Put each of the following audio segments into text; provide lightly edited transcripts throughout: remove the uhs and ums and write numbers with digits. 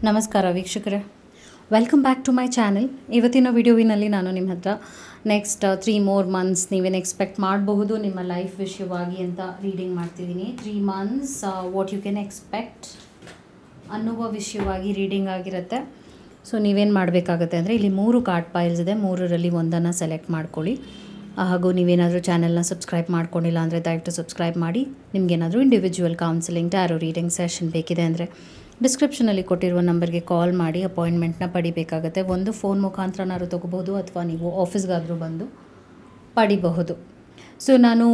ನಮಸ್ಕಾರ ವೀಕ್ಷಕರೇ, welcome back to my channel. ಇವತ್ತಿನ ವಿಡಿಯೋವಿನಲ್ಲಿ ನಾನು ನಿಮ್ಮ ಹತ್ರ ನೆಕ್ಸ್ಟ್ 3 more months ನೀವೇನು ಎಕ್ಸ್ಪೆಕ್ಟ್ ಮಾಡಬಹುದು ನಿಮ್ಮ ಲೈಫ್ ವಿಷಯವಾಗಿ ಅಂತ ರೀಡಿಂಗ್ ಮಾಡ್ತಿದ್ದೀನಿ. 3 months what you can expect ಅನ್ನುವ ವಿಷಯವಾಗಿ ರೀಡಿಂಗ್ ಆಗಿರುತ್ತೆ. ಸೊ ನೀವೇನು ಮಾಡಬೇಕಾಗುತ್ತೆ ಅಂದರೆ, ಇಲ್ಲಿ 3 ಕಾರ್ಡ್ ಪೈಲ್ಸ್ ಇದೆ, 3ರಲ್ಲಿ ಒಂದನ್ನು ಸೆಲೆಕ್ಟ್ ಮಾಡ್ಕೊಳ್ಳಿ. ಹಾಗೂ ನೀವೇನಾದರೂ ಚಾನಲ್ನ ಸಬ್ಸ್ಕ್ರೈಬ್ ಮಾಡ್ಕೊಂಡಿಲ್ಲ ಅಂದರೆ ದಯವಿಟ್ಟು ಸಬ್ಸ್ಕ್ರೈಬ್ ಮಾಡಿ. ನಿಮಗೇನಾದರೂ individual counselling tarot reading session ಬೇಕಿದೆ ಅಂದರೆ ಡಿಸ್ಕ್ರಿಪ್ಷನಲ್ಲಿ ಕೊಟ್ಟಿರುವ ನಂಬರ್ಗೆ ಕಾಲ್ ಮಾಡಿ ಅಪಾಯಿಂಟ್ಮೆಂಟ್ನ ಪಡಿಬೇಕಾಗುತ್ತೆ. ಒಂದು ಫೋನ್ ಮುಖಾಂತರನಾದ್ರು ತೊಗೋಬಹುದು ಅಥವಾ ನೀವು ಆಫೀಸ್ಗಾದರೂ ಬಂದು ಪಡಿಬಹುದು. ಸೊ ನಾನು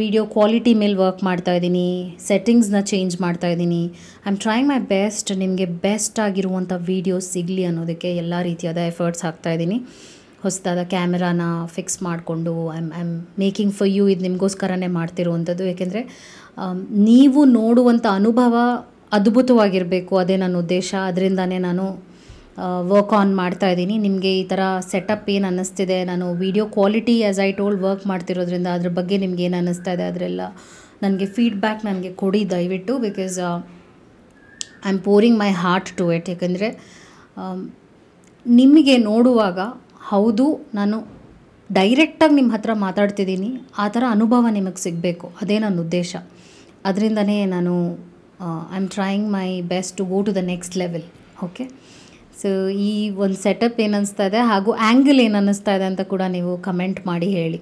ವಿಡಿಯೋ ಕ್ವಾಲಿಟಿ ಮೇಲೆ ವರ್ಕ್ ಮಾಡ್ತಾಯಿದ್ದೀನಿ, ಸೆಟ್ಟಿಂಗ್ಸ್ನ ಚೇಂಜ್ ಮಾಡ್ತಾಯಿದ್ದೀನಿ. I am trying my best ನಿಮಗೆ ಬೆಸ್ಟ್ ಆಗಿರುವಂಥ ವೀಡಿಯೋಸ್ ಸಿಗಲಿ ಅನ್ನೋದಕ್ಕೆ ಎಲ್ಲ ರೀತಿಯಾದ ಎಫರ್ಟ್ಸ್ ಹಾಕ್ತಾಯಿದ್ದೀನಿ. ಹೊಸದಾದ ಕ್ಯಾಮೆರಾನ ಫಿಕ್ಸ್ ಮಾಡಿಕೊಂಡು I am making for you. ಇದು ನಿಮಗೋಸ್ಕರನೇ ಮಾಡ್ತಿರುವಂಥದ್ದು. ಏಕೆಂದರೆ ನೀವು ನೋಡುವಂಥ ಅನುಭವ ಅದ್ಭುತವಾಗಿರಬೇಕು, ಅದೇ ನನ್ನ ಉದ್ದೇಶ. ಅದರಿಂದನೇ ನಾನು ವರ್ಕ್ ಆನ್ ಮಾಡ್ತಾಯಿದ್ದೀನಿ. ನಿಮಗೆ ಈ ಥರ ಸೆಟಪ್ ಏನು ಅನ್ನಿಸ್ತಿದೆ, ನಾನು video quality as I told work ಮಾಡ್ತಿರೋದ್ರಿಂದ ಅದ್ರ ಬಗ್ಗೆ ನಿಮ್ಗೆ ಏನು ಅನ್ನಿಸ್ತಾ ಇದೆ ಅದರೆಲ್ಲ ನನಗೆ ಫೀಡ್ಬ್ಯಾಕ್ ನನಗೆ ಕೊಡಿ ದಯವಿಟ್ಟು. Because I am pouring my heart to it. ಏಕೆಂದರೆ ನಿಮಗೆ ನೋಡುವಾಗ ಹೌದು ನಾನು ಡೈರೆಕ್ಟಾಗಿ ನಿಮ್ಮ ಹತ್ರ ಮಾತಾಡ್ತಿದ್ದೀನಿ, ಆ ಥರ ಅನುಭವ ನಿಮಗೆ ಸಿಗಬೇಕು, ಅದೇ ನನ್ನ ಉದ್ದೇಶ. ಅದರಿಂದನೇ ನಾನು I am trying my best to go to the next level. Okay, so ಈ ಒಂದು ಸೆಟಪ್ ಏನು ಅನ್ನಿಸ್ತಾ ಇದೆ ಹಾಗೂ ಆ್ಯಂಗಲ್ ಏನು ಅನ್ನಿಸ್ತಾ ಇದೆ ಅಂತ ಕೂಡ ನೀವು ಕಮೆಂಟ್ ಮಾಡಿ ಹೇಳಿ.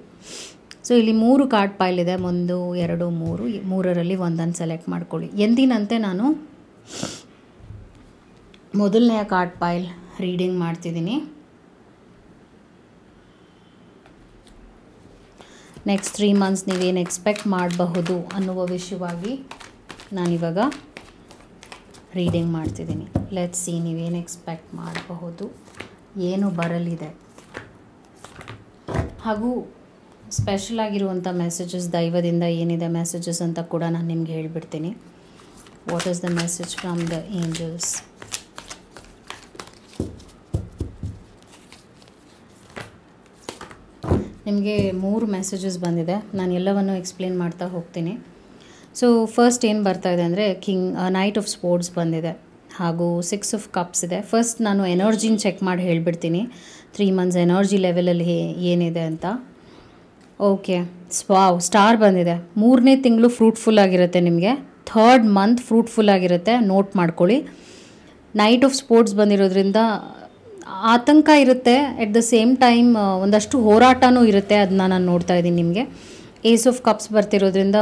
ಸೊ ಇಲ್ಲಿ 3 ಕಾರ್ಡ್ ಪೈಲ್ ಇದೆ, 1 2 3, 3ರಲ್ಲಿ ಒಂದನ್ನು ಸೆಲೆಕ್ಟ್ ಮಾಡ್ಕೊಳ್ಳಿ. ಎಂದಿನಂತೆ ನಾನು ಮೊದಲನೆಯ ಕಾರ್ಡ್ ಪೈಲ್ ರೀಡಿಂಗ್ ಮಾಡ್ತಿದ್ದೀನಿ. ನೆಕ್ಸ್ಟ್ 3 months ನೀವೇನು ಎಕ್ಸ್ಪೆಕ್ಟ್ ಮಾಡಬಹುದು ಅನ್ನುವ ವಿಷಯವಾಗಿ ನಾನಿವಾಗ ರೀಡಿಂಗ್ ಮಾಡ್ತಿದ್ದೀನಿ. ಲೆಟ್ಸ್ ಸಿ ನೀವೇನು ಎಕ್ಸ್ಪೆಕ್ಟ್ ಮಾಡಬಹುದು, ಏನು ಬರಲಿದೆ, ಹಾಗೂ ಸ್ಪೆಷಲ್ ಆಗಿರುವಂಥ ಮೆಸೇಜಸ್ ದೈವದಿಂದ ಏನಿದೆ ಮೆಸೇಜಸ್ ಅಂತ ಕೂಡ ನಾನು ನಿಮ್ಗೆ ಹೇಳಿಬಿಡ್ತೀನಿ. What is the message from the angels? ನಿಮಗೆ 3 ಮೆಸೇಜಸ್ ಬಂದಿದೆ, ನಾನು ಎಲ್ಲವನ್ನು ಎಕ್ಸ್ಪ್ಲೇನ್ ಮಾಡ್ತಾ ಹೋಗ್ತೀನಿ. ಸೊ ಫಸ್ಟ್ ಏನು ಬರ್ತಾ ಇದೆ ಅಂದರೆ ನೈಟ್ ಆಫ್ ಸ್ಪೋರ್ಟ್ಸ್ ಬಂದಿದೆ ಹಾಗೂ 6 of cups ಇದೆ. ಫಸ್ಟ್ ನಾನು ಎನರ್ಜಿನ ಚೆಕ್ ಮಾಡಿ ಹೇಳಿಬಿಡ್ತೀನಿ 3 months ಎನರ್ಜಿ ಲೆವೆಲಲ್ಲಿ ಏನಿದೆ ಅಂತ. ಓಕೆ, ಸ್ಟಾರ್ ಬಂದಿದೆ. 3ನೇ ತಿಂಗಳು ಫ್ರೂಟ್ಫುಲ್ ಆಗಿರುತ್ತೆ ನಿಮಗೆ, 3rd month ಫ್ರೂಟ್ಫುಲ್ ಆಗಿರುತ್ತೆ, ನೋಟ್ ಮಾಡ್ಕೊಳ್ಳಿ. ನೈಟ್ ಆಫ್ ಸ್ಪೋರ್ಟ್ಸ್ ಬಂದಿರೋದ್ರಿಂದ ಆತಂಕ ಇರುತ್ತೆ, ಎಟ್ ದ ಸೇಮ್ ಟೈಮ್ ಒಂದಷ್ಟು ಹೋರಾಟನೂ ಇರುತ್ತೆ, ಅದನ್ನ ನಾನು ನೋಡ್ತಾ ಇದ್ದೀನಿ ನಿಮಗೆ. ಏಸ್ ಆಫ್ ಕಪ್ಸ್ ಬರ್ತಿರೋದ್ರಿಂದ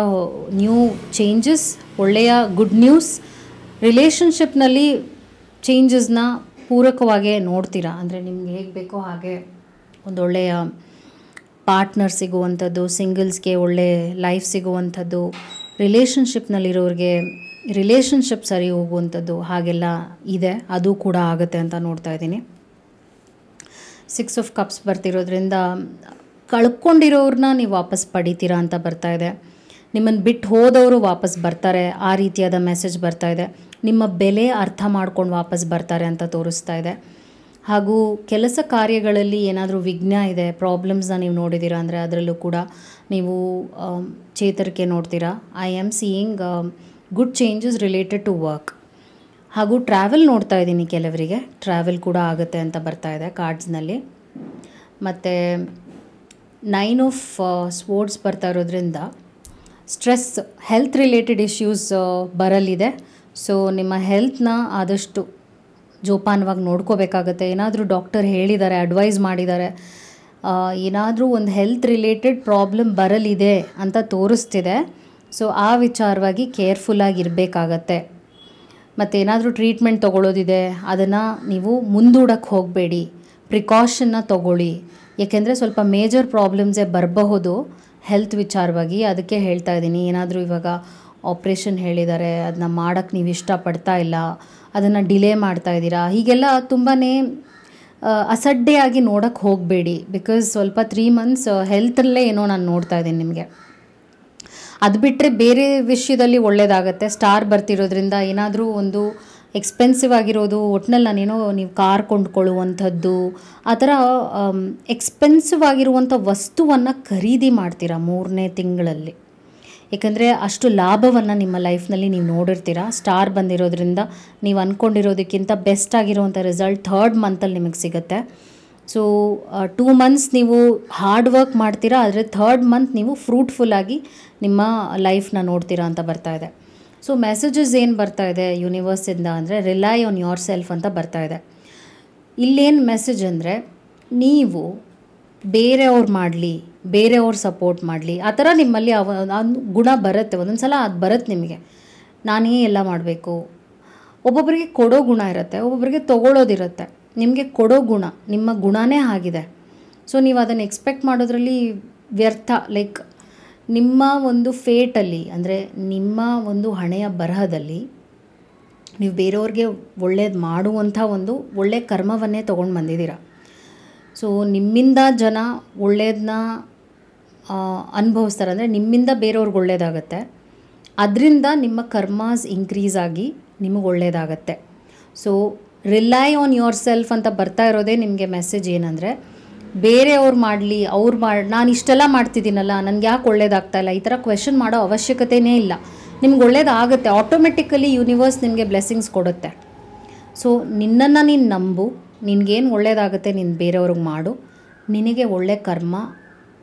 ನ್ಯೂ ಚೇಂಜಸ್, ಒಳ್ಳೆಯ ಗುಡ್ ನ್ಯೂಸ್. ರಿಲೇಷನ್ಶಿಪ್ನಲ್ಲಿ ಚೇಂಜಸ್ನ ಪೂರಕವಾಗಿ ನೋಡ್ತೀರಾ, ಅಂದರೆ ನಿಮ್ಗೆ ಹೇಗೆ ಬೇಕೋ ಹಾಗೆ ಒಂದೊಳ್ಳೆಯ ಪಾರ್ಟ್ನರ್ ಸಿಗುವಂಥದ್ದು, ಸಿಂಗಲ್ಸ್ಗೆ ಒಳ್ಳೆ ಲೈಫ್ ಸಿಗುವಂಥದ್ದು, ರಿಲೇಷನ್ಶಿಪ್ನಲ್ಲಿರೋರಿಗೆ ರಿಲೇಷನ್ಶಿಪ್ ಸರಿ ಹೋಗುವಂಥದ್ದು ಹಾಗೆಲ್ಲ ಇದೆ, ಅದು ಕೂಡ ಆಗುತ್ತೆ ಅಂತ ನೋಡ್ತಾ ಇದ್ದೀನಿ. 6 of cups ಬರ್ತಿರೋದ್ರಿಂದ ಕಳ್ಕೊಂಡಿರೋರನ್ನ ನೀವು ವಾಪಸ್ ಪಡಿತೀರಾ ಅಂತ ಬರ್ತಾ ಇದೆ. ನಿಮ್ಮನ್ನು ಬಿಟ್ಟು ಹೋದವರು ವಾಪಸ್ ಬರ್ತಾರೆ, ಆ ರೀತಿಯಾದ ಮೆಸೇಜ್ ಬರ್ತಾ ಇದೆ. ನಿಮ್ಮ ಬೆಲೆ ಅರ್ಥ ಮಾಡ್ಕೊಂಡು ವಾಪಸ್ ಬರ್ತಾರೆ ಅಂತ ತೋರಿಸ್ತಾ ಇದೆ. ಹಾಗೂ ಕೆಲಸ ಕಾರ್ಯಗಳಲ್ಲಿ ಏನಾದರೂ ವಿಘ್ನ ಇದೆ, ಪ್ರಾಬ್ಲಮ್ಸ್ನ ನೀವು ನೋಡಿದ್ದೀರಾ ಅಂದರೆ ಅದರಲ್ಲೂ ಕೂಡ ನೀವು ಚೇತರಿಕೆ ನೋಡ್ತೀರಾ. I am seeing good changes related to work. ಹಾಗೂ ಟ್ರಾವೆಲ್ ನೋಡ್ತಾ ಇದ್ದೀನಿ, ಕೆಲವರಿಗೆ ಟ್ರಾವೆಲ್ ಕೂಡ ಆಗುತ್ತೆ ಅಂತ ಬರ್ತಾ ಇದೆ ಕಾರ್ಡ್ಸ್ನಲ್ಲಿ. ಮತ್ತು 9 of swords ಬರ್ತಾ ಇರೋದ್ರಿಂದ ಸ್ಟ್ರೆಸ್, ಹೆಲ್ತ್ ರಿಲೇಟೆಡ್ ಇಶ್ಯೂಸ್ ಬರಲಿದೆ. ಸೊ ನಿಮ್ಮ ಹೆಲ್ತ್ನ ಆದಷ್ಟು ಜೋಪಾನವಾಗಿ ನೋಡ್ಕೋಬೇಕಾಗತ್ತೆ. ಏನಾದರೂ ಡಾಕ್ಟರ್ ಹೇಳಿದ್ದಾರೆ, ಅಡ್ವೈಸ್ ಮಾಡಿದ್ದಾರೆ, ಏನಾದರೂ ಒಂದು ಹೆಲ್ತ್ ರಿಲೇಟೆಡ್ ಪ್ರಾಬ್ಲಮ್ ಬರಲಿದೆ ಅಂತ ತೋರಿಸ್ತಿದೆ. ಸೊ ಆ ವಿಚಾರವಾಗಿ ಕೇರ್ಫುಲ್ಲಾಗಿರಬೇಕಾಗತ್ತೆ. ಮತ್ತು ಏನಾದರೂ ಟ್ರೀಟ್ಮೆಂಟ್ ತೊಗೊಳ್ಳೋದಿದೆ ಅದನ್ನು ನೀವು ಮುಂದೂಡಕ್ಕೆ ಹೋಗಬೇಡಿ, ಪ್ರಿಕಾಷನ್ನ ತೊಗೊಳ್ಳಿ. ಏಕೆಂದರೆ ಸ್ವಲ್ಪ ಮೇಜರ್ ಪ್ರಾಬ್ಲಮ್ಸೇ ಬರಬಹುದು ಹೆಲ್ತ್ ವಿಚಾರವಾಗಿ, ಅದಕ್ಕೆ ಹೇಳ್ತಾ ಇದ್ದೀನಿ. ಏನಾದರೂ ಇವಾಗ ಆಪ್ರೇಷನ್ ಹೇಳಿದ್ದಾರೆ, ಅದನ್ನ ಮಾಡೋಕ್ಕೆ ನೀವು ಇಷ್ಟಪಡ್ತಾ ಇಲ್ಲ, ಅದನ್ನು ಡಿಲೇ ಮಾಡ್ತಾ ಇದ್ದೀರಾ, ಹೀಗೆಲ್ಲ ತುಂಬಾ ಅಸಡ್ಡೆಯಾಗಿ ನೋಡೋಕ್ಕೆ ಹೋಗಬೇಡಿ. ಬಿಕಾಸ್ ಸ್ವಲ್ಪ 3 months ಹೆಲ್ತಲ್ಲೇ ಏನೋ ನಾನು ನೋಡ್ತಾ ಇದ್ದೀನಿ ನಿಮಗೆ. ಅದು ಬಿಟ್ಟರೆ ಬೇರೆ ವಿಷಯದಲ್ಲಿ ಒಳ್ಳೆಯದಾಗತ್ತೆ. ಸ್ಟಾರ್ ಬರ್ತಿರೋದ್ರಿಂದ ಏನಾದರೂ ಒಂದು ಎಕ್ಸ್ಪೆನ್ಸಿವ್ ಆಗಿರೋದು, ಒಟ್ಟಿನಲ್ಲಿ ನಾನೇನೋ ನೀವು ಕಾರ್ ಕೊಂಡ್ಕೊಳ್ಳುವಂಥದ್ದು, ಆ ಥರ ಎಕ್ಸ್ಪೆನ್ಸಿವ್ ಆಗಿರುವಂಥ ವಸ್ತುವನ್ನು ಖರೀದಿ ಮಾಡ್ತೀರಾ 3ನೇ ತಿಂಗಳಲ್ಲಿ. ಏಕೆಂದರೆ ಅಷ್ಟು ಲಾಭವನ್ನು ನಿಮ್ಮ ಲೈಫ್ನಲ್ಲಿ ನೀವು ನೋಡಿರ್ತೀರ. ಸ್ಟಾರ್ ಬಂದಿರೋದ್ರಿಂದ ನೀವು ಅಂದ್ಕೊಂಡಿರೋದಕ್ಕಿಂತ ಬೆಸ್ಟ್ ಆಗಿರೋವಂಥ ರಿಸಲ್ಟ್ 3rd ಮಂತಲ್ಲಿ ನಿಮಗೆ ಸಿಗುತ್ತೆ. ಸೊ 2 ಮಂತ್ಸ್ ನೀವು ಹಾರ್ಡ್ ವರ್ಕ್ ಮಾಡ್ತೀರಾ, ಆದರೆ 3rd ಮಂತ್ ನೀವು ಫ್ರೂಟ್ಫುಲ್ಲಾಗಿ ನಿಮ್ಮ ಲೈಫ್ನ ನೋಡ್ತೀರಾ ಅಂತ ಬರ್ತಾ ಇದೆ. ಸೊ ಮೆಸೇಜಸ್ ಏನು ಬರ್ತಾ ಇದೆ ಯೂನಿವರ್ಸಿಂದ ಅಂದರೆ ರಿಲೈ ಆನ್ ಯೋರ್ ಸೆಲ್ಫ್ ಅಂತ ಬರ್ತಾ ಇದೆ. ಇಲ್ಲೇನು ಮೆಸೇಜ್ ಅಂದರೆ ನೀವು ಬೇರೆಯವ್ರು ಮಾಡಲಿ, ಬೇರೆಯವ್ರು ಸಪೋರ್ಟ್ ಮಾಡಲಿ, ಆ ಥರ ನಿಮ್ಮಲ್ಲಿ ಗುಣ ಬರುತ್ತೆ. ಒಂದೊಂದು ಸಲ ಅದು ಬರುತ್ತೆ ನಿಮಗೆ, ನಾನೇ ಎಲ್ಲ ಮಾಡಬೇಕು. ಒಬ್ಬೊಬ್ಬರಿಗೆ ಕೊಡೋ ಗುಣ ಇರುತ್ತೆ, ಒಬ್ಬೊಬ್ಬರಿಗೆ ತೊಗೊಳ್ಳೋದಿರುತ್ತೆ. ನಿಮಗೆ ಕೊಡೋ ಗುಣ ನಿಮ್ಮ ಗುಣನೇ ಆಗಿದೆ. ಸೊ ನೀವು ಅದನ್ನು ಎಕ್ಸ್ಪೆಕ್ಟ್ ಮಾಡೋದ್ರಲ್ಲಿ ವ್ಯರ್ಥ. ಲೈಕ್ ನಿಮ್ಮ ಒಂದು ಫೇಟಲ್ಲಿ ಅಂದರೆ ನಿಮ್ಮ ಒಂದು ಹಣೆಯ ಬರಹದಲ್ಲಿ ನೀವು ಬೇರೆಯವ್ರಿಗೆ ಒಳ್ಳೇದು ಮಾಡುವಂಥ ಒಂದು ಒಳ್ಳೆಯ ಕರ್ಮವನ್ನೇ ತೊಗೊಂಡು ಬಂದಿದ್ದೀರ. ಸೊ ನಿಮ್ಮಿಂದ ಜನ ಒಳ್ಳೇದನ್ನ ಅನುಭವಿಸ್ತಾರೆ, ಅಂದರೆ ನಿಮ್ಮಿಂದ ಬೇರೆಯವ್ರಿಗೆ ಒಳ್ಳೇದಾಗತ್ತೆ. ಅದರಿಂದ ನಿಮ್ಮ ಕರ್ಮಾಸ್ ಇನ್ಕ್ರೀಸ್ ಆಗಿ ನಿಮಗೆ ಒಳ್ಳೇದಾಗತ್ತೆ. So rely on yourself ಅಂತ ಬರ್ತಾ ಇರೋದೇ ನಿಮಗೆ ಮೆಸೇಜ್ ಏನಂದರೆ ಬೇರೆಯವ್ರು ಮಾಡಲಿ, ನಾನು ಇಷ್ಟೆಲ್ಲ ಮಾಡ್ತಿದ್ದೀನಲ್ಲ, ನನಗೆ ಯಾಕೆ ಒಳ್ಳೇದಾಗ್ತಾಯಿಲ್ಲ, ಈ ಥರ ಕ್ವೆಶನ್ ಮಾಡೋ ಅವಶ್ಯಕತೆಯೇ ಇಲ್ಲ. ನಿಮ್ಗೆ ಒಳ್ಳೇದಾಗುತ್ತೆ, ಆಟೋಮೆಟಿಕಲಿ ಯೂನಿವರ್ಸ್ ನಿಮಗೆ ಬ್ಲೆಸ್ಸಿಂಗ್ಸ್ ಕೊಡುತ್ತೆ. ಸೊ ನಿನ್ನನ್ನು ನೀನು ನಂಬು, ನಿನಗೇನು ಒಳ್ಳೇದಾಗುತ್ತೆ ನೀನು ಬೇರೆಯವ್ರಿಗೆ ಮಾಡು, ನಿನಗೆ ಒಳ್ಳೆ ಕರ್ಮ,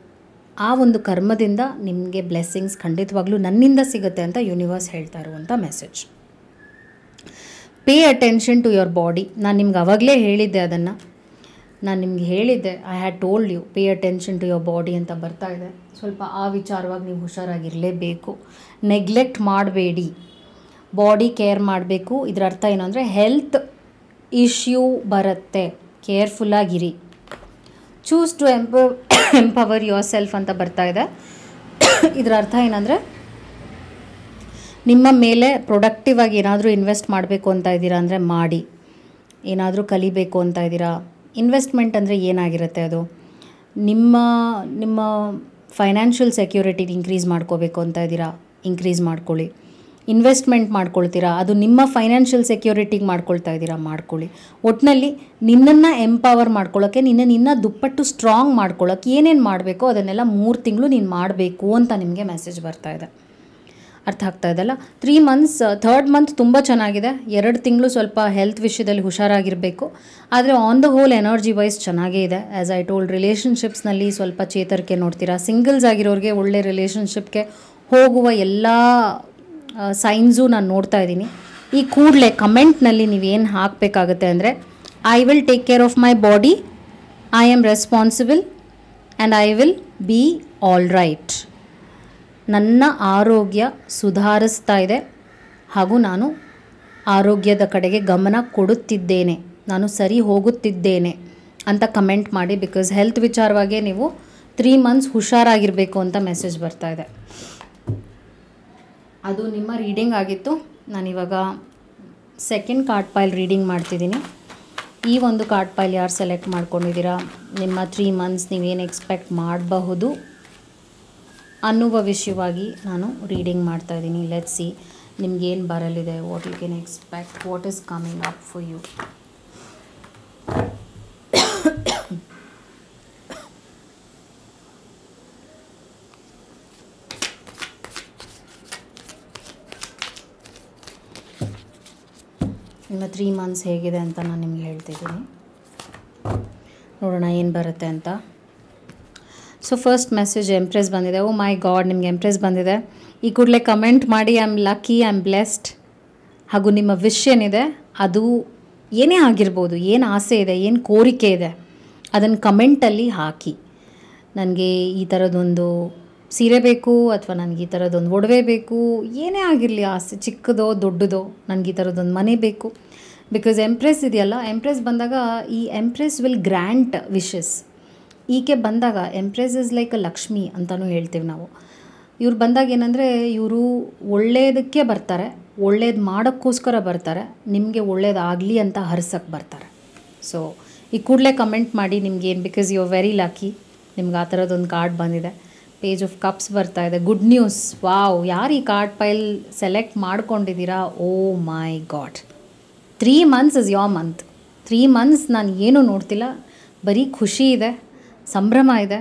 ಆ ಒಂದು ಕರ್ಮದಿಂದ ನಿಮಗೆ ಬ್ಲೆಸ್ಸಿಂಗ್ಸ್ ಖಂಡಿತವಾಗ್ಲೂ ನನ್ನಿಂದ ಸಿಗುತ್ತೆ ಅಂತ ಯೂನಿವರ್ಸ್ ಹೇಳ್ತಾ ಇರುವಂಥ message. Pay attention to your body. ನಾನು ನಿಮ್ಗೆ ಆವಾಗಲೇ ಹೇಳಿದ್ದೆ, ಅದನ್ನು ನಾನು ನಿಮ್ಗೆ ಹೇಳಿದ್ದೆ, I had told you pay attention to your body ಅಂತ ಬರ್ತಾ ಇದೆ. ಸ್ವಲ್ಪ ಆ ವಿಚಾರವಾಗಿ ನೀವು ಹುಷಾರಾಗಿರಲೇಬೇಕು. ನೆಗ್ಲೆಕ್ಟ್ ಮಾಡಬೇಡಿ, ಬಾಡಿ ಕೇರ್ ಮಾಡಬೇಕು. ಇದರ ಅರ್ಥ ಏನು ಅಂದರೆ ಹೆಲ್ತ್ ಇಶ್ಯೂ ಬರುತ್ತೆ, ಕೇರ್ಫುಲ್ಲಾಗಿರಿ. Choose to empower yourself ಅಂತ ಬರ್ತಾ ಇದೆ. ಇದರ ಅರ್ಥ ಏನಂದರೆ ನಿಮ್ಮ ಮೇಲೆ ಪ್ರೊಡಕ್ಟಿವ್ ಆಗಿ ಏನಾದರೂ ಇನ್ವೆಸ್ಟ್ ಮಾಡಬೇಕು ಅಂತ ಇದ್ದೀರಾ ಅಂದರೆ ಮಾಡಿ. ಏನಾದರೂ ಕಲಿಬೇಕು ಅಂತ ಇದ್ದೀರಾ, ಇನ್ವೆಸ್ಟ್ಮೆಂಟ್ ಅಂದರೆ ಏನಾಗಿರುತ್ತೆ ಅದು, ನಿಮ್ಮ ಫೈನಾನ್ಷಿಯಲ್ ಸೆಕ್ಯೂರಿಟಿ ಇನ್ಕ್ರೀಸ್ ಮಾಡ್ಕೋಬೇಕು ಅಂತ ಇದ್ದೀರಾ, ಇನ್ಕ್ರೀಸ್ ಮಾಡ್ಕೊಳ್ಳಿ. ಇನ್ವೆಸ್ಟ್ಮೆಂಟ್ ಮಾಡ್ಕೊಳ್ತೀರಾ, ಅದು ನಿಮ್ಮ ಫೈನಾನ್ಷಿಯಲ್ ಸೆಕ್ಯೂರಿಟಿಗೆ ಮಾಡ್ಕೊಳ್ತಾ ಇದ್ದೀರಾ, ಮಾಡ್ಕೊಳ್ಳಿ. ಒಟ್ಟಿನಲ್ಲಿ ನಿನ್ನನ್ನು ಎಂಪವರ್ ಮಾಡ್ಕೊಳ್ಳೋಕ್ಕೆ, ನಿನ್ನ ದುಪ್ಪಟ್ಟು ಸ್ಟ್ರಾಂಗ್ ಮಾಡ್ಕೊಳ್ಳೋಕ್ಕೆ ಏನೇನು ಮಾಡಬೇಕೋ ಅದನ್ನೆಲ್ಲ 3 ತಿಂಗಳು ನೀನು ಮಾಡಬೇಕು ಅಂತ ನಿಮಗೆ ಮೆಸೇಜ್ ಬರ್ತಾ ಇದೆ. ಅರ್ಥ ಆಗ್ತಾ ಇದೆಲ್ಲ. 3 ಮಂತ್ಸ್ 3rd ಮಂತ್ ತುಂಬ ಚೆನ್ನಾಗಿದೆ. 2 ತಿಂಗಳು ಸ್ವಲ್ಪ ಹೆಲ್ತ್ ವಿಷಯದಲ್ಲಿ ಹುಷಾರಾಗಿರಬೇಕು. ಆದರೆ on the whole energy wise ಚೆನ್ನಾಗೇ ಇದೆ. ಆ್ಯಸ್ ಐ ಟೋಲ್ಡ್, ರಿಲೇಷನ್ಶಿಪ್ಸ್ನಲ್ಲಿ ಸ್ವಲ್ಪ ಚೇತರಿಕೆ ನೋಡ್ತೀರಾ. ಸಿಂಗಲ್ಸ್ ಆಗಿರೋರಿಗೆ ಒಳ್ಳೆ ರಿಲೇಷನ್ಶಿಪ್ಗೆ ಹೋಗುವ ಎಲ್ಲ ಸೈನ್ಸು ನಾನು ನೋಡ್ತಾ ಇದ್ದೀನಿ. ಈ ಕೂಡಲೇ ಕಮೆಂಟ್ನಲ್ಲಿ ನೀವೇನು ಹಾಕಬೇಕಾಗುತ್ತೆ ಅಂದರೆ I will take care of my body, I am responsible and I will be all right. ನನ್ನ ಆರೋಗ್ಯ ಸುಧಾರಿಸ್ತಾ ಇದೆ ಹಾಗೂ ನಾನು ಆರೋಗ್ಯದ ಕಡೆಗೆ ಗಮನ ಕೊಡುತ್ತಿದ್ದೇನೆ, ನಾನು ಸರಿ ಹೋಗುತ್ತಿದ್ದೇನೆ ಅಂತ ಕಮೆಂಟ್ ಮಾಡಿ. ಬಿಕಾಸ್ ಹೆಲ್ತ್ ವಿಚಾರವಾಗಿ ನೀವು 3 ಮಂತ್ಸ್ ಹುಷಾರಾಗಿರಬೇಕು ಅಂತ ಮೆಸೇಜ್ ಬರ್ತಾ ಇದೆ. ಅದು ನಿಮ್ಮ ರೀಡಿಂಗ್ ಆಗಿತ್ತು. ನಾನಿವಾಗ 2nd ಕಾರ್ಡ್ ಪೈಲ್ ರೀಡಿಂಗ್ ಮಾಡ್ತಿದ್ದೀನಿ. ಈ ಒಂದು ಕಾರ್ಡ್ ಪೈಲ್ ಯಾರು ಸೆಲೆಕ್ಟ್ ಮಾಡ್ಕೊಂಡಿದ್ದೀರಾ, ನಿಮ್ಮ 3 ಮಂತ್ಸ್ ನೀವೇನು ಎಕ್ಸ್ಪೆಕ್ಟ್ ಮಾಡಬಹುದು ಅನ್ನುವ ವಿಷಯವಾಗಿ ನಾನು ರೀಡಿಂಗ್ ಮಾಡ್ತಾಯಿದ್ದೀನಿ. ಲೆಟ್ಸ್ ಸಿ ನಿಮ್ಗೇನು ಬರಲಿದೆ, what you can expect, what is coming up for you. ನಿಮ್ಮ 3 ಮಂತ್ಸ್ ಹೇಗಿದೆ ಅಂತ ನಾನು ನಿಮ್ಗೆ ಹೇಳ್ತಿದ್ದೀನಿ. ನೋಡೋಣ ಏನು ಬರುತ್ತೆ ಅಂತ. ಸೊ ಫಸ್ಟ್ ಮೆಸೇಜ್ ಎಂಪ್ರೆಸ್ ಬಂದಿದೆ. ಓ ಮೈ ಗಾಡ್, ನಿಮ್ಗೆ ಎಂಪ್ರೆಸ್ ಬಂದಿದೆ. ಈ ಕೂಡಲೇ ಕಮೆಂಟ್ ಮಾಡಿ I am lucky, I am blessed. ಹಾಗೂ ನಿಮ್ಮ ವಿಶ್ ಏನಿದೆ ಅದು ಏನೇ ಆಗಿರ್ಬೋದು, ಏನು ಆಸೆ ಇದೆ, ಏನು ಕೋರಿಕೆ ಇದೆ ಅದನ್ನು ಕಮೆಂಟಲ್ಲಿ ಹಾಕಿ. ನನಗೆ ಈ ಥರದೊಂದು ಸೀರೆ ಬೇಕು, ಅಥವಾ ನನಗೆ ಈ ಥರದೊಂದು ಒಡವೆ ಬೇಕು, ಏನೇ ಆಗಿರಲಿ ಆಸೆ, ಚಿಕ್ಕದೋ ದೊಡ್ಡದೋ, ನನಗೆ ಈ ಥರದೊಂದು ಮನೆ ಬೇಕು. ಬಿಕಾಸ್ ಎಂಪ್ರೆಸ್ ಇದೆಯಲ್ಲ, ಎಂಪ್ರೆಸ್ ಬಂದಾಗ ಈ ಎಂಪ್ರೆಸ್ ವಿಲ್ ಗ್ರ್ಯಾಂಟ್ ವಿಶಸ್. ಈಕೆ ಬಂದಾಗ empress is like a Lakshmi ಅಂತಲೂ ಹೇಳ್ತೀವಿ ನಾವು. ಇವ್ರು ಬಂದಾಗ ಏನಂದರೆ ಇವರು ಒಳ್ಳೆಯದಕ್ಕೆ ಬರ್ತಾರೆ, ಒಳ್ಳೇದು ಮಾಡೋಕ್ಕೋಸ್ಕರ ಬರ್ತಾರೆ, ನಿಮಗೆ ಒಳ್ಳೇದಾಗಲಿ ಅಂತ ಹರ್ಸಕ್ಕೆ ಬರ್ತಾರೆ. ಸೊ ಈ ಕೂಡಲೇ ಕಮೆಂಟ್ ಮಾಡಿ ನಿಮ್ಗೇನು, because you are very lucky. ನಿಮ್ಗೆ ಆ ಥರದೊಂದು ಕಾರ್ಡ್ ಬಂದಿದೆ. ಪೇಜ್ ಆಫ್ ಕಪ್ಸ್ ಬರ್ತಾ ಇದೆ. Good news. ವಾವ್, ಯಾರು ಈ ಕಾರ್ಡ್ ಪೈಲ್ ಸೆಲೆಕ್ಟ್ ಮಾಡ್ಕೊಂಡಿದ್ದೀರಾ, oh my god, 3 months is your month. 3 months ನಾನು ಏನೂ ನೋಡ್ತಿಲ್ಲ, ಬರೀ ಖುಷಿ ಇದೆ, ಸಂಭ್ರಮ ಇದೆ,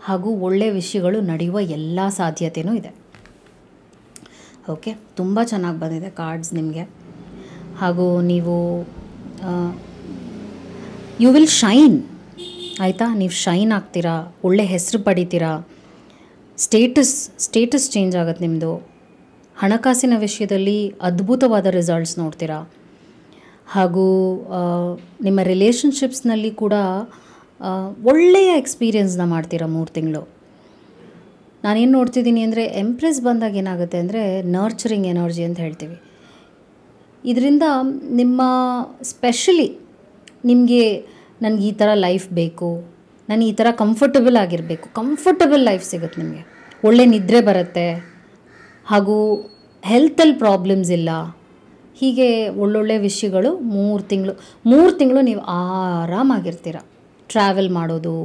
ಹಾಗೂ ಒಳ್ಳೆಯ ವಿಷಯಗಳು ನಡೆಯುವ ಎಲ್ಲ ಸಾಧ್ಯತೆಯೂ ಇದೆ. ಓಕೆ, ತುಂಬ ಚೆನ್ನಾಗಿ ಬಂದಿದೆ ಕಾರ್ಡ್ಸ್ ನಿಮಗೆ. ಹಾಗೂ ನೀವು ಯು ವಿಲ್ ಶೈನ್, ಆಯಿತಾ? ನೀವು ಶೈನ್ ಆಗ್ತೀರಾ, ಒಳ್ಳೆ ಹೆಸರು ಪಡಿತೀರಾ, ಸ್ಟೇಟಸ್ ಚೇಂಜ್ ಆಗುತ್ತೆ ನಿಮ್ಮದು. ಹಣಕಾಸಿನ ವಿಷಯದಲ್ಲಿ ಅದ್ಭುತವಾದ ರಿಸಲ್ಟ್ಸ್ ನೋಡ್ತೀರಾ. ಹಾಗೂ ನಿಮ್ಮ ರಿಲೇಷನ್ಶಿಪ್ಸ್ನಲ್ಲಿ ಕೂಡ ಒಳ್ಳೆಯ ಎಕ್ಸ್ಪೀರಿಯನ್ಸ್ನ ಮಾಡ್ತೀರಾ 3 ತಿಂಗಳು. ನಾನೇನು ನೋಡ್ತಿದ್ದೀನಿ ಅಂದರೆ, ಎಂಪ್ರೆಸ್ ಬಂದಾಗ ಏನಾಗುತ್ತೆ ಅಂದರೆ ನರ್ಚರಿಂಗ್ ಎನರ್ಜಿ ಅಂತ ಹೇಳ್ತೀವಿ. ಇದರಿಂದ ನಿಮ್ಮ ಸ್ಪೆಷಲಿ ನಿಮಗೆ ನನಗೆ ಈ ಥರ ಲೈಫ್ ಬೇಕು, ನಾನು ಈ ಥರ ಕಂಫರ್ಟಬಲ್ ಆಗಿರಬೇಕು, ಕಂಫರ್ಟಬಲ್ ಲೈಫ್ ಸಿಗುತ್ತೆ ನಿಮಗೆ. ಒಳ್ಳೆ ನಿದ್ರೆ ಬರುತ್ತೆ, ಹಾಗೂ ಹೆಲ್ತಲ್ಲಿ ಪ್ರಾಬ್ಲಮ್ಸ್ ಇಲ್ಲ. ಹೀಗೆ ಒಳ್ಳೊಳ್ಳೆ ವಿಷಯಗಳು 3 ತಿಂಗಳು ನೀವು ಆರಾಮಾಗಿರ್ತೀರ. ಟ್ರಾವೆಲ್ ಮಾಡೋದು,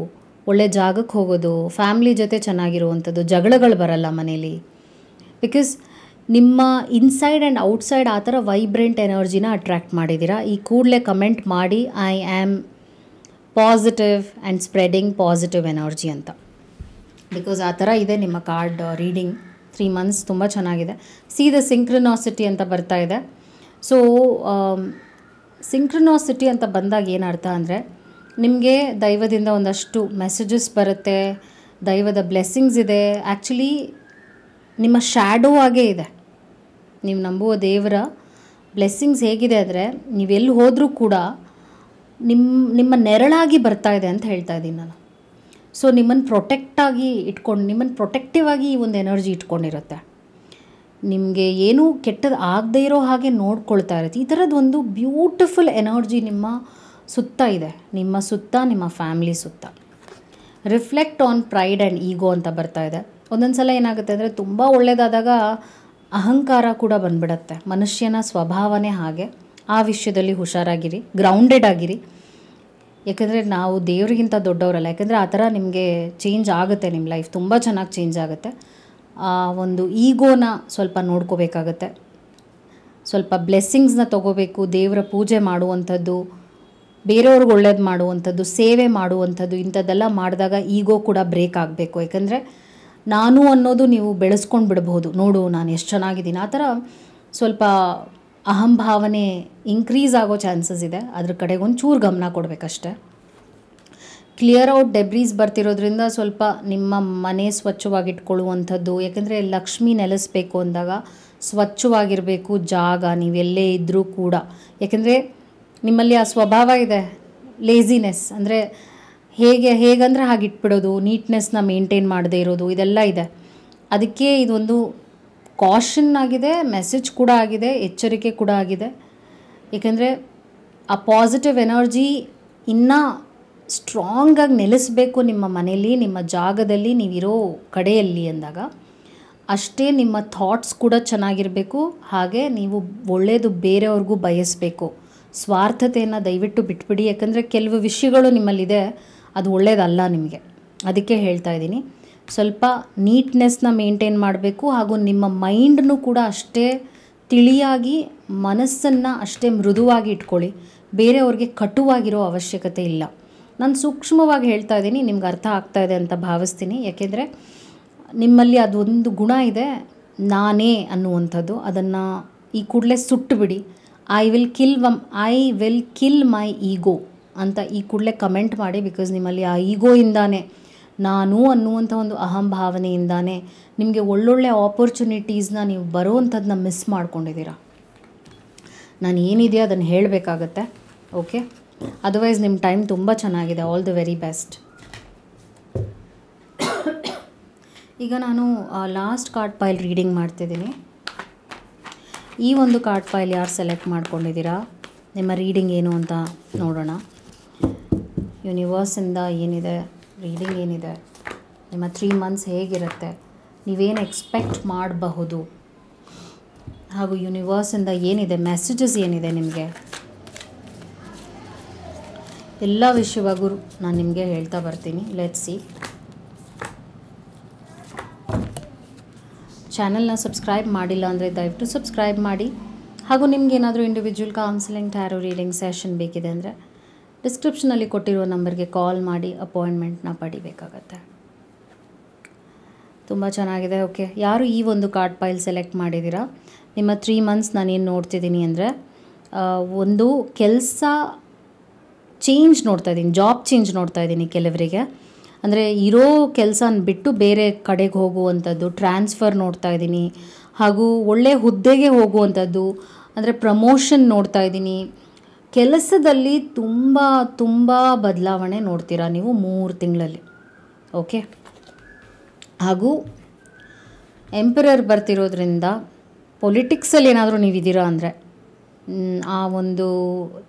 ಒಳ್ಳೆ ಜಾಗಕ್ಕೆ ಹೋಗೋದು, ಫ್ಯಾಮ್ಲಿ ಜೊತೆ ಚೆನ್ನಾಗಿರುವಂಥದ್ದು, ಜಗಳಗಳು ಬರಲ್ಲ ಮನೇಲಿ. ಬಿಕಾಸ್ ನಿಮ್ಮ ಇನ್ಸೈಡ್ ಆ್ಯಂಡ್ ಔಟ್ಸೈಡ್ ಆ ಥರ ವೈಬ್ರೆಂಟ್ ಎನರ್ಜಿನ ಅಟ್ರ್ಯಾಕ್ಟ್ ಮಾಡಿದ್ದೀರಾ. ಈ ಕೂಡಲೇ ಕಮೆಂಟ್ ಮಾಡಿ, I am positive and spreading positive energy ಅಂತ. ಬಿಕಾಸ್ ಆ ಥರ ಇದೆ ನಿಮ್ಮ ಕಾರ್ಡ್ ರೀಡಿಂಗ್. 3 ಮಂತ್ಸ್ ತುಂಬ ಚೆನ್ನಾಗಿದೆ. ದ ಸಿಂಕ್ರನಾಸಿಟಿ ಅಂತ ಬರ್ತಾ ಇದೆ. ಸೊ ಸಿಂಕ್ರನಾಸಿಟಿ ಅಂತ ಬಂದಾಗ ಏನರ್ಥ ಅಂದರೆ, ನಿಮಗೆ ದೈವದಿಂದ ಒಂದಷ್ಟು ಮೆಸೇಜಸ್ ಬರುತ್ತೆ, ದೈವದ ಬ್ಲೆಸ್ಸಿಂಗ್ಸ್ ಇದೆ. ಆ್ಯಕ್ಚುಲಿ ನಿಮ್ಮ ಶ್ಯಾಡೋ ಆಗೇ ಇದೆ. ನೀವು ನಂಬುವ ದೇವರ ಬ್ಲೆಸ್ಸಿಂಗ್ಸ್ ಹೇಗಿದೆ ಅಂದರೆ, ನೀವೆಲ್ಲಿ ಹೋದರೂ ಕೂಡ ನಿಮ್ಮ ನೆರಳಾಗಿ ಬರ್ತಾ ಇದೆ ಅಂತ ಹೇಳ್ತಾ ಇದ್ದೀನಿ ನಾನು. ಸೊ ನಿಮ್ಮನ್ನು ನಿಮ್ಮನ್ನು ಪ್ರೊಟೆಕ್ಟಿವ್ ಆಗಿ ಈ ಒಂದು ಎನರ್ಜಿ ಇಟ್ಕೊಂಡಿರುತ್ತೆ. ನಿಮಗೆ ಏನೂ ಕೆಟ್ಟದ್ದು ಆಗದೇ ಇರೋ ಹಾಗೆ ನೋಡ್ಕೊಳ್ತಾ ಇರುತ್ತೆ. ಈ ಥರದ್ದು ಒಂದು ಬ್ಯೂಟಿಫುಲ್ ಎನರ್ಜಿ ನಿಮ್ಮ ಸುತ್ತ ಇದೆ, ನಿಮ್ಮ ಸುತ್ತ, ನಿಮ್ಮ ಫ್ಯಾಮ್ಲಿ ಸುತ್ತ. ರಿಫ್ಲೆಕ್ಟ್ ಆನ್ ಪ್ರೈಡ್ ಆ್ಯಂಡ್ ಈಗೋ ಅಂತ ಬರ್ತಾ ಇದೆ. ಒಂದೊಂದು ಸಲ ಏನಾಗುತ್ತೆ ಅಂದರೆ, ತುಂಬ ಒಳ್ಳೆಯದಾದಾಗ ಅಹಂಕಾರ ಕೂಡ ಬಂದ್ಬಿಡತ್ತೆ. ಮನುಷ್ಯನ ಸ್ವಭಾವನೇ ಹಾಗೆ. ಆ ವಿಷಯದಲ್ಲಿ ಹುಷಾರಾಗಿರಿ, ಗ್ರೌಂಡೆಡ್ ಆಗಿರಿ. ಯಾಕೆಂದರೆ ನಾವು ದೇವರಿಗಿಂತ ದೊಡ್ಡವರಲ್ಲ. ಯಾಕೆಂದರೆ ಆ ಥರ ನಿಮಗೆ ಚೇಂಜ್ ಆಗುತ್ತೆ, ನಿಮ್ಮ ಲೈಫ್ ತುಂಬ ಚೆನ್ನಾಗಿ ಚೇಂಜ್ ಆಗುತ್ತೆ. ಆ ಒಂದು ಈಗೋನ ಸ್ವಲ್ಪ ನೋಡ್ಕೋಬೇಕಾಗತ್ತೆ. ಸ್ವಲ್ಪ ಬ್ಲೆಸ್ಸಿಂಗ್ಸ್ನ ತೊಗೋಬೇಕು. ದೇವರ ಪೂಜೆ ಮಾಡುವಂಥದ್ದು, ಬೇರೆಯವ್ರಿಗೆ ಒಳ್ಳೇದು ಮಾಡುವಂಥದ್ದು, ಸೇವೆ ಮಾಡುವಂಥದ್ದು, ಇಂಥದ್ದೆಲ್ಲ ಮಾಡಿದಾಗ ಈಗೋ ಕೂಡ ಬ್ರೇಕ್ ಆಗಬೇಕು. ಯಾಕಂದರೆ ನಾನು ಅನ್ನೋದು ನೀವು ಬೆಳೆಸ್ಕೊಂಡು ಬಿಡ್ಬೋದು. ನೋಡು ನಾನು ಎಷ್ಟು ಚೆನ್ನಾಗಿದ್ದೀನಿ, ಆ ಥರ ಸ್ವಲ್ಪ ಅಹಂಭಾವನೆ ಇನ್ಕ್ರೀಸ್ ಆಗೋ ಚಾನ್ಸಸ್ ಇದೆ. ಅದ್ರ ಕಡೆಗೆ ಒಂಚೂರು ಗಮನ ಕೊಡಬೇಕಷ್ಟೆ. ಕ್ಲಿಯರ್ ಔಟ್ ಡೆಬ್ರೀಸ್ ಬರ್ತಿರೋದ್ರಿಂದ ಸ್ವಲ್ಪ ನಿಮ್ಮ ಮನೆ ಸ್ವಚ್ಛವಾಗಿಟ್ಕೊಳ್ಳುವಂಥದ್ದು. ಯಾಕೆಂದರೆ ಲಕ್ಷ್ಮಿ ನೆಲೆಸಬೇಕು ಅಂದಾಗ ಸ್ವಚ್ಛವಾಗಿರಬೇಕು ಜಾಗ, ನೀವೆಲ್ಲೇ ಇದ್ದರೂ ಕೂಡ. ಯಾಕೆಂದರೆ ನಿಮ್ಮಲ್ಲಿ ಆ ಸ್ವಭಾವ ಇದೆ, ಲೇಝಿನೆಸ್ ಅಂದರೆ ಹೇಗಂದರೆ ಹಾಗೆ ಇಟ್ಬಿಡೋದು, ನೀಟ್ನೆಸ್ನ ಮೇಂಟೈನ್ ಮಾಡದೇ ಇರೋದು, ಇದೆಲ್ಲ ಇದೆ. ಅದಕ್ಕೆ ಇದೊಂದು ಕಾಷನ್ ಆಗಿದೆ, ಮೆಸೇಜ್ ಕೂಡ ಆಗಿದೆ, ಎಚ್ಚರಿಕೆ ಕೂಡ ಆಗಿದೆ. ಏಕೆಂದರೆ ಆ ಪಾಸಿಟಿವ್ ಎನರ್ಜಿ ಇನ್ನೂ ಸ್ಟ್ರಾಂಗಾಗಿ ನೆಲೆಸಬೇಕು ನಿಮ್ಮ ಮನೇಲಿ, ನಿಮ್ಮ ಜಾಗದಲ್ಲಿ, ನೀವಿರೋ ಕಡೆಯಲ್ಲಿ ಅಂದಾಗ ಅಷ್ಟೇ ನಿಮ್ಮ ಥಾಟ್ಸ್ ಕೂಡ ಚೆನ್ನಾಗಿರಬೇಕು. ಹಾಗೆ ನೀವು ಒಳ್ಳೆಯದು ಬೇರೆಯವ್ರಿಗೂ ಬಯಸಬೇಕು. ಸ್ವಾರ್ಥತೆಯನ್ನು ದಯವಿಟ್ಟು ಬಿಟ್ಬಿಡಿ. ಯಾಕಂದರೆ ಕೆಲವು ವಿಷಯಗಳು ನಿಮ್ಮಲ್ಲಿದೆ, ಅದು ಒಳ್ಳೆಯದಲ್ಲ ನಿಮಗೆ. ಅದಕ್ಕೆ ಹೇಳ್ತಾ ಇದ್ದೀನಿ, ಸ್ವಲ್ಪ ನೀಟ್ನೆಸ್ನ ಮೇಂಟೈನ್ ಮಾಡಬೇಕು. ಹಾಗೂ ನಿಮ್ಮ ಮೈಂಡನ್ನು ಕೂಡ ಅಷ್ಟೇ ತಿಳಿಯಾಗಿ, ಮನಸ್ಸನ್ನು ಅಷ್ಟೇ ಮೃದುವಾಗಿ ಇಟ್ಕೊಳ್ಳಿ. ಬೇರೆಯವ್ರಿಗೆ ಕಟುವಾಗಿರೋ ಅವಶ್ಯಕತೆ ಇಲ್ಲ. ನಾನು ಸೂಕ್ಷ್ಮವಾಗಿ ಹೇಳ್ತಾ ಇದ್ದೀನಿ, ನಿಮ್ಗೆ ಅರ್ಥ ಆಗ್ತಾ ಇದೆ ಅಂತ ಭಾವಿಸ್ತೀನಿ. ಯಾಕೆಂದರೆ ನಿಮ್ಮಲ್ಲಿ ಅದೊಂದು ಗುಣ ಇದೆ, ನಾನೇ ಅನ್ನುವಂಥದ್ದು. ಅದನ್ನು ಈ ಕೂಡಲೇ ಸುಟ್ಟುಬಿಡಿ. ಐ ವಿಲ್ ಕಿಲ್ ಮೈ ಈಗೋ ಅಂತ ಈ ಕೂಡಲೇ ಕಮೆಂಟ್ ಮಾಡಿ. ಬಿಕಾಸ್ ನಿಮ್ಮಲ್ಲಿ ಆ ಈಗೋಯಿಂದಾನೇ, ನಾನು ಅನ್ನುವಂಥ ಒಂದು ಅಹಂಭಾವನೆಯಿಂದಾನೇ ನಿಮಗೆ ಒಳ್ಳೊಳ್ಳೆ ಆಪರ್ಚುನಿಟೀಸ್ನ ನೀವು ಬರೋವಂಥದ್ದನ್ನ ಮಿಸ್ ಮಾಡ್ಕೊಂಡಿದ್ದೀರಾ. ನಾನು ಏನಿದೆ ಅದನ್ನು ಹೇಳಬೇಕಾಗತ್ತೆ. ಓಕೆ, ಅದರ್ವೈಸ್ ನಿಮ್ಮ ಟೈಮ್ ತುಂಬ ಚೆನ್ನಾಗಿದೆ. All the very best. ಈಗ ನಾನು ಲಾಸ್ಟ್ ಕಾರ್ಡ್ ಫೈಲ್ ರೀಡಿಂಗ್ ಮಾಡ್ತಿದ್ದೀನಿ. ಈ ಒಂದು ಕಾರ್ಡ್ ಫೈಲ್ ಯಾರು ಸೆಲೆಕ್ಟ್ ಮಾಡ್ಕೊಂಡಿದ್ದೀರಾ, ನಿಮ್ಮ ರೀಡಿಂಗ್ ಏನು ಅಂತ ನೋಡೋಣ. ಯೂನಿವರ್ಸಿಂದ ಏನಿದೆ, ರೀಡಿಂಗ್ ಏನಿದೆ, ನಿಮ್ಮ 3 ಮಂತ್ಸ್ ಹೇಗಿರುತ್ತೆ, ನೀವೇನು ಎಕ್ಸ್ಪೆಕ್ಟ್ ಮಾಡಬಹುದು, ಹಾಗೂ ಯೂನಿವರ್ಸಿಂದ ಏನಿದೆ, ಮೆಸೇಜಸ್ ಏನಿದೆ ನಿಮಗೆ, ಎಲ್ಲ ವಿಷಯವಾಗೂ ನಾನು ನಿಮಗೆ ಹೇಳ್ತಾ ಬರ್ತೀನಿ. Let's see. ಚಾನಲ್ನ ಸಬ್ಸ್ಕ್ರೈಬ್ ಮಾಡಿಲ್ಲ ಅಂದರೆ ದಯವಿಟ್ಟು ಸಬ್ಸ್ಕ್ರೈಬ್ ಮಾಡಿ. ಹಾಗೂ ನಿಮಗೇನಾದರೂ individual counselling, tarot reading session ಬೇಕಿದೆ ಅಂದರೆ ಡಿಸ್ಕ್ರಿಪ್ಷನಲ್ಲಿ ಕೊಟ್ಟಿರುವ ನಂಬರ್ಗೆ ಕಾಲ್ ಮಾಡಿ ಅಪಾಯಿಂಟ್ಮೆಂಟ್ನ ಪಡಿಬೇಕಾಗತ್ತೆ. ತುಂಬ ಚೆನ್ನಾಗಿದೆ. ಓಕೆ, ಯಾರು ಈ ಒಂದು ಕಾರ್ಡ್ ಪೈಲ್ ಸೆಲೆಕ್ಟ್ ಮಾಡಿದ್ದೀರಾ, ನಿಮ್ಮ 3 ಮಂತ್ಸ್ ನಾನೇನು ನೋಡ್ತಿದ್ದೀನಿ ಅಂದರೆ ಒಂದು ಕೆಲಸ ಚೇಂಜ್ ನೋಡ್ತಾ ಇದ್ದೀನಿ, ಜಾಬ್ ಚೇಂಜ್ ನೋಡ್ತಾ ಇದ್ದೀನಿ ಕೆಲವರಿಗೆ. ಅಂದರೆ ಇರೋ ಕೆಲಸನ ಬಿಟ್ಟು ಬೇರೆ ಕಡೆಗೆ ಹೋಗುವಂಥದ್ದು, ಟ್ರಾನ್ಸ್ಫರ್ ನೋಡ್ತಾ ಇದ್ದೀನಿ. ಹಾಗೂ ಒಳ್ಳೆ ಹುದ್ದೆಗೆ ಹೋಗುವಂಥದ್ದು, ಅಂದರೆ ಪ್ರಮೋಷನ್ ನೋಡ್ತಾ ಇದ್ದೀನಿ. ಕೆಲಸದಲ್ಲಿ ತುಂಬ ತುಂಬ ಬದಲಾವಣೆ ನೋಡ್ತೀರಾ ನೀವು 3 ತಿಂಗಳಲ್ಲಿ. ಓಕೆ, ಹಾಗೂ ಎಂಪರರ್ ಬರ್ತಿರೋದ್ರಿಂದ ಪೊಲಿಟಿಕ್ಸಲ್ಲಿ ಏನಾದರೂ ನೀವಿದ್ದೀರಾ ಅಂದರೆ ಆ ಒಂದು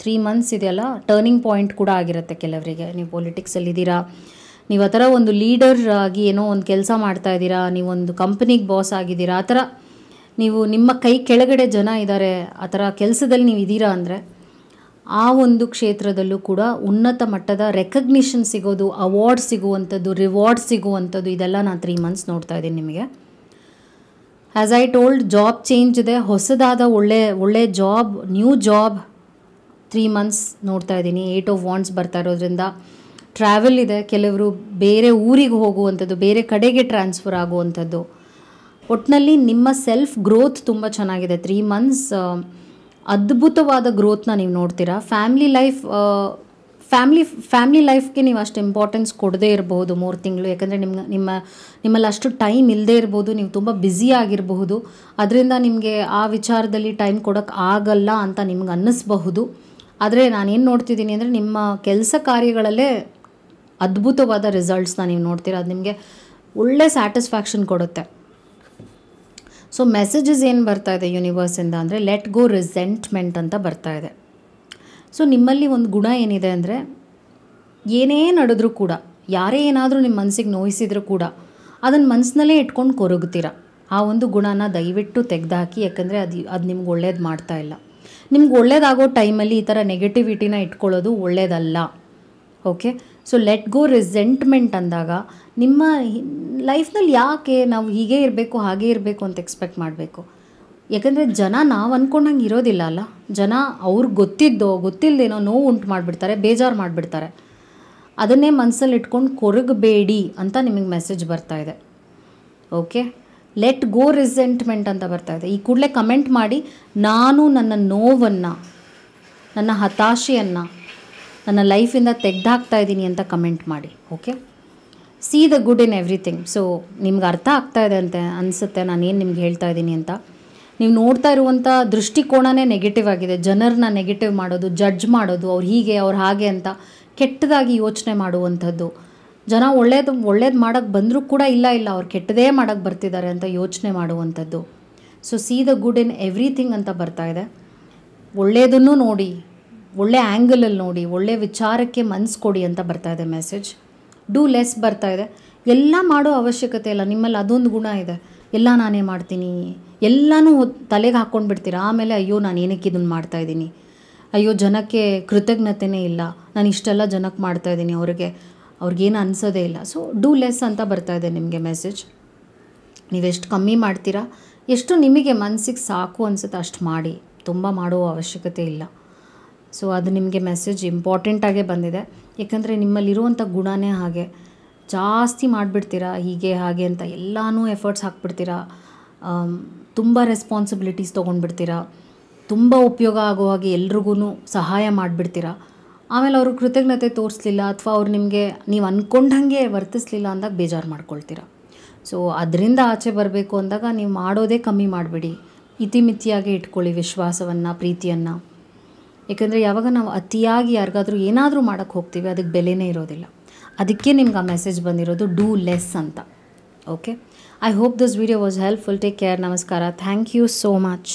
3 ಮಂತ್ಸ್ ಇದೆಯಲ್ಲ, ಟರ್ನಿಂಗ್ ಪಾಯಿಂಟ್ ಕೂಡ ಆಗಿರುತ್ತೆ ಕೆಲವರಿಗೆ. ನೀವು ಪೊಲಿಟಿಕ್ಸಲ್ಲಿದ್ದೀರಾ, ನೀವು ಆ ಥರ ಒಂದು ಲೀಡರ್ ಆಗಿ ಏನೋ ಒಂದು ಕೆಲಸ ಮಾಡ್ತಾ ಇದ್ದೀರಾ, ನೀವೊಂದು ಕಂಪ್ನಿಗೆ ಬಾಸ್ ಆಗಿದ್ದೀರಾ, ಆ ಥರ ನೀವು ನಿಮ್ಮ ಕೈ ಕೆಳಗಡೆ ಜನ ಇದ್ದಾರೆ, ಆ ಥರ ಕೆಲಸದಲ್ಲಿ ನೀವು ಇದ್ದೀರಾ ಅಂದರೆ ಆ ಒಂದು ಕ್ಷೇತ್ರದಲ್ಲೂ ಕೂಡ ಉನ್ನತ ಮಟ್ಟದ ರೆಕಗ್ನಿಷನ್ ಸಿಗೋದು, ಅವಾರ್ಡ್ ಸಿಗುವಂಥದ್ದು, ರಿವಾರ್ಡ್ ಸಿಗುವಂಥದ್ದು, ಇದೆಲ್ಲ ನಾನು 3 ಮಂತ್ಸ್ ನೋಡ್ತಾ ಇದ್ದೀನಿ ನಿಮಗೆ. As I told, job change ಇದೆ, ಹೊಸದಾದ ಒಳ್ಳೆ ಜಾಬ್, ನ್ಯೂ ಜಾಬ್ 3 ಮಂತ್ಸ್ ನೋಡ್ತಾ ಇದ್ದೀನಿ. 8 ಆಫ್ ವಾಂಡ್ಸ್ ಬರ್ತಾ ಇರೋದ್ರಿಂದ ಟ್ರಾವೆಲ್ ಇದೆ, ಕೆಲವರು ಬೇರೆ ಊರಿಗೆ ಹೋಗುವಂಥದ್ದು, ಬೇರೆ ಕಡೆಗೆ ಟ್ರಾನ್ಸ್ಫರ್ ಆಗುವಂಥದ್ದು. ಒಟ್ಟಿನಲ್ಲಿ ನಿಮ್ಮ ಸೆಲ್ಫ್ ಗ್ರೋತ್ ತುಂಬ ಚೆನ್ನಾಗಿದೆ. 3 ಮಂತ್ಸ್ ಅದ್ಭುತವಾದ ಗ್ರೋತ್ನ ನೀವು ನೋಡ್ತೀರಾ. ಫ್ಯಾಮ್ಲಿ ಲೈಫ್ಗೆ ನೀವು ಅಷ್ಟು ಇಂಪಾರ್ಟೆನ್ಸ್ ಕೊಡದೇ ಇರಬಹುದು 3 ತಿಂಗಳು. ಯಾಕಂದರೆ ನಿಮ್ಮಲ್ಲಿ ಅಷ್ಟು ಟೈಮ್ ಇಲ್ಲದೇ ಇರ್ಬೋದು, ನೀವು ತುಂಬ ಬ್ಯುಸಿ ಆಗಿರಬಹುದು. ಅದರಿಂದ ನಿಮಗೆ ಆ ವಿಚಾರದಲ್ಲಿ ಟೈಮ್ ಕೊಡೋಕ್ಕೆ ಆಗಲ್ಲ ಅಂತ ನಿಮ್ಗೆ ಅನ್ನಿಸ್ಬಹುದು. ಆದರೆ ನಾನೇನು ನೋಡ್ತಿದ್ದೀನಿ ಅಂದರೆ ನಿಮ್ಮ ಕೆಲಸ ಕಾರ್ಯಗಳಲ್ಲೇ ಅದ್ಭುತವಾದ ರಿಸಲ್ಟ್ಸ್ನ ನೀವು ನೋಡ್ತೀರಾ. ಅದು ನಿಮಗೆ ಒಳ್ಳೆ ಸ್ಯಾಟಿಸ್ಫ್ಯಾಕ್ಷನ್ ಕೊಡುತ್ತೆ. ಸೊ ಮೆಸೇಜಸ್ ಏನು ಬರ್ತಾ ಇದೆ ಯೂನಿವರ್ಸಿಂದ ಅಂದರೆ ಲೆಟ್ ಗೋ ರಿಸೆಂಟ್ಮೆಂಟ್ ಅಂತ ಬರ್ತಾ ಇದೆ. ಸೊ ನಿಮ್ಮಲ್ಲಿ ಒಂದು ಗುಣ ಏನಿದೆ ಅಂದರೆ ಏನೇ ನಡೆದ್ರೂ ಕೂಡ, ಯಾರೇ ಏನಾದರೂ ನಿಮ್ಮ ಮನಸ್ಸಿಗೆ ನೋಯಿಸಿದ್ರೂ ಕೂಡ ಅದನ್ನು ಮನಸ್ಸಿನಲ್ಲೇ ಇಟ್ಕೊಂಡು ಕೊರಗ್ತೀರ. ಆ ಒಂದು ಗುಣನ ದಯವಿಟ್ಟು ತೆಗೆದುಹಾಕಿ. ಯಾಕಂದರೆ ಅದು ನಿಮ್ಗೆ ಒಳ್ಳೇದು ಮಾಡ್ತಾ ಇಲ್ಲ. ನಿಮ್ಗೆ ಒಳ್ಳೇದಾಗೋ ಟೈಮಲ್ಲಿ ಈ ಥರ ನೆಗೆಟಿವಿಟಿನ ಇಟ್ಕೊಳ್ಳೋದು ಒಳ್ಳೇದಲ್ಲ. ಓಕೆ, ಸೊ ಲೆಟ್ ಗೋ ರಿಸೆಂಟ್ಮೆಂಟ್ ಅಂದಾಗ ನಿಮ್ಮ ಲೈಫ್ನಲ್ಲಿ ಯಾಕೆ ನಾವು ಹೀಗೆ ಇರಬೇಕು ಹಾಗೇ ಇರಬೇಕು ಅಂತ ಎಕ್ಸ್ಪೆಕ್ಟ್ ಮಾಡಬೇಕು? ಯಾಕಂದರೆ ಜನ ನಾವು ಅಂದ್ಕೊಂಡಂಗೆ ಇರೋದಿಲ್ಲ ಅಲ್ಲ. ಜನ ಅವ್ರಿಗೆ ಗೊತ್ತಿಲ್ಲದೇನೋ ನೋವು ಉಂಟು ಮಾಡಿಬಿಡ್ತಾರೆ, ಬೇಜಾರು ಮಾಡಿಬಿಡ್ತಾರೆ. ಅದನ್ನೇ ಮನಸ್ಸಲ್ಲಿ ಇಟ್ಕೊಂಡು ಕೊರಗಬೇಡಿ ಅಂತ ನಿಮಗೆ ಮೆಸೇಜ್ ಬರ್ತಾ ಇದೆ. ಓಕೆ, ಲೆಟ್ ಗೋ ರಿಸೆಂಟ್ಮೆಂಟ್ ಅಂತ ಬರ್ತಾ ಇದೆ. ಈ ಕೂಡಲೇ ಕಮೆಂಟ್ ಮಾಡಿ, ನಾನು ನನ್ನ ನೋವನ್ನು, ನನ್ನ ಹತಾಶೆಯನ್ನು ನನ್ನ ಲೈಫಿಂದ ತೆಗೆದಾಕ್ತಾ ಇದ್ದೀನಿ ಅಂತ ಕಮೆಂಟ್ ಮಾಡಿ. Okay, C the good in everything. So ನಿಮ್ಗೆ ಅರ್ಥ ಆಗ್ತಾ ಇದೆ ಅಂತ ಅನಿಸುತ್ತೆ ನಾನೇನು ನಿಮ್ಗೆ ಹೇಳ್ತಾ ಇದ್ದೀನಿ ಅಂತ. ನೀವು ನೋಡ್ತಾ ಇರುವಂಥ ದೃಷ್ಟಿಕೋನನೇ ನೆಗೆಟಿವ್ ಆಗಿದೆ. ಜನರನ್ನ ನೆಗೆಟಿವ್ ಮಾಡೋದು, ಜಡ್ಜ್ ಮಾಡೋದು, ಅವ್ರು ಹೀಗೆ ಅವ್ರು ಹಾಗೆ ಅಂತ ಕೆಟ್ಟದಾಗಿ ಯೋಚನೆ ಮಾಡುವಂಥದ್ದು. ಜನ ಒಳ್ಳೇದು ಮಾಡೋಕ್ಕೆ ಬಂದರೂ ಕೂಡ ಇಲ್ಲ ಅವ್ರು ಕೆಟ್ಟದೇ ಮಾಡೋಕ್ಕೆ ಬರ್ತಿದ್ದಾರೆ ಅಂತ ಯೋಚನೆ ಮಾಡುವಂಥದ್ದು. So C the good in everything ಅಂತ ಬರ್ತಾ ಇದೆ. ಒಳ್ಳೆಯದನ್ನು ನೋಡಿ, ಒಳ್ಳೆ ಆ್ಯಂಗಲಲ್ಲಿ ನೋಡಿ, ಒಳ್ಳೆ ವಿಚಾರಕ್ಕೆ ಮನಸ್ಸು ಕೊಡಿ ಅಂತ ಬರ್ತಾ ಇದೆ ಮೆಸೇಜ್. ಡೂ ಲೆಸ್ ಬರ್ತಾ ಇದೆ. ಎಲ್ಲ ಮಾಡೋ ಅವಶ್ಯಕತೆ ಇಲ್ಲ. ನಿಮ್ಮಲ್ಲಿ ಅದೊಂದು ಗುಣ ಇದೆ, ಎಲ್ಲ ನಾನೇ ಮಾಡ್ತೀನಿ, ಎಲ್ಲನೂ ತಲೆಗೆ ಹಾಕ್ಕೊಂಡು ಬಿಡ್ತೀರಾ. ಆಮೇಲೆ ಅಯ್ಯೋ ನಾನು ಏನಕ್ಕೆ ಇದನ್ನು ಮಾಡ್ತಾಯಿದ್ದೀನಿ, ಅಯ್ಯೋ ಜನಕ್ಕೆ ಕೃತಜ್ಞತೆಯೇ ಇಲ್ಲ, ನಾನು ಇಷ್ಟೆಲ್ಲ ಜನಕ್ಕೆ ಮಾಡ್ತಾಯಿದ್ದೀನಿ, ಅವ್ರಿಗೇನು ಅನಿಸೋದೇ ಇಲ್ಲ. ಸೊ ಡೂ ಲೆಸ್ ಅಂತ ಬರ್ತಾ ಇದೆ ನಿಮಗೆ ಮೆಸೇಜ್. ನೀವೆಷ್ಟು ಕಮ್ಮಿ ಮಾಡ್ತೀರಾ, ಎಷ್ಟು ನಿಮಗೆ ಮನಸ್ಸಿಗೆ ಸಾಕು ಅನಿಸುತ್ತೆ ಅಷ್ಟು ಮಾಡಿ, ತುಂಬ ಮಾಡೋ ಅವಶ್ಯಕತೆ ಇಲ್ಲ. ಸೊ ಅದು ನಿಮಗೆ ಮೆಸೇಜ್ ಇಂಪಾರ್ಟೆಂಟಾಗೇ ಬಂದಿದೆ. ಯಾಕಂದರೆ ನಿಮ್ಮಲ್ಲಿರುವಂಥ ಗುಣನೇ ಹಾಗೆ, ಜಾಸ್ತಿ ಮಾಡಿಬಿಡ್ತೀರಾ ಹೀಗೆ ಹಾಗೆ ಅಂತ, ಎಲ್ಲನೂ ಎಫರ್ಟ್ಸ್ ಹಾಕ್ಬಿಡ್ತೀರಾ, ತುಂಬ ರೆಸ್ಪಾನ್ಸಿಬಿಲಿಟೀಸ್ ತೊಗೊಂಡ್ಬಿಡ್ತೀರಾ, ತುಂಬ ಉಪಯೋಗ ಆಗೋ ಹಾಗೆ ಎಲ್ರಿಗೂ ಸಹಾಯ ಮಾಡಿಬಿಡ್ತೀರಾ. ಆಮೇಲೆ ಅವರು ಕೃತಜ್ಞತೆ ತೋರಿಸ್ಲಿಲ್ಲ ಅಥವಾ ಅವ್ರು ನಿಮಗೆ ನೀವು ಅಂದ್ಕೊಂಡಂಗೆ ವರ್ತಿಸ್ಲಿಲ್ಲ ಅಂದಾಗ ಬೇಜಾರು ಮಾಡ್ಕೊಳ್ತೀರಾ. ಸೊ ಅದರಿಂದ ಆಚೆ ಬರಬೇಕು ಅಂದಾಗ ನೀವು ಮಾಡೋದೇ ಕಮ್ಮಿ ಮಾಡಿಬಿಡಿ, ಇತಿಮಿತಿಯಾಗಿ ಇಟ್ಕೊಳ್ಳಿ ವಿಶ್ವಾಸವನ್ನು, ಪ್ರೀತಿಯನ್ನು. ಯಾಕಂದರೆ ಯಾವಾಗ ನಾವು ಅತಿಯಾಗಿ ಯಾರಿಗಾದ್ರೂ ಏನಾದರೂ ಮಾಡೋಕ್ಕೆ ಹೋಗ್ತೀವಿ ಅದಕ್ಕೆ ಬೆಲೆನೇ ಇರೋದಿಲ್ಲ. ಅದಕ್ಕೆ ನಿಮ್ಗೆ ಆ ಮೆಸೇಜ್ ಬಂದಿರೋದು ಡೂ ಲೆಸ್ ಅಂತ. Okay, I hope this video was helpful. Take care. ನಮಸ್ಕಾರ. Thank you so much.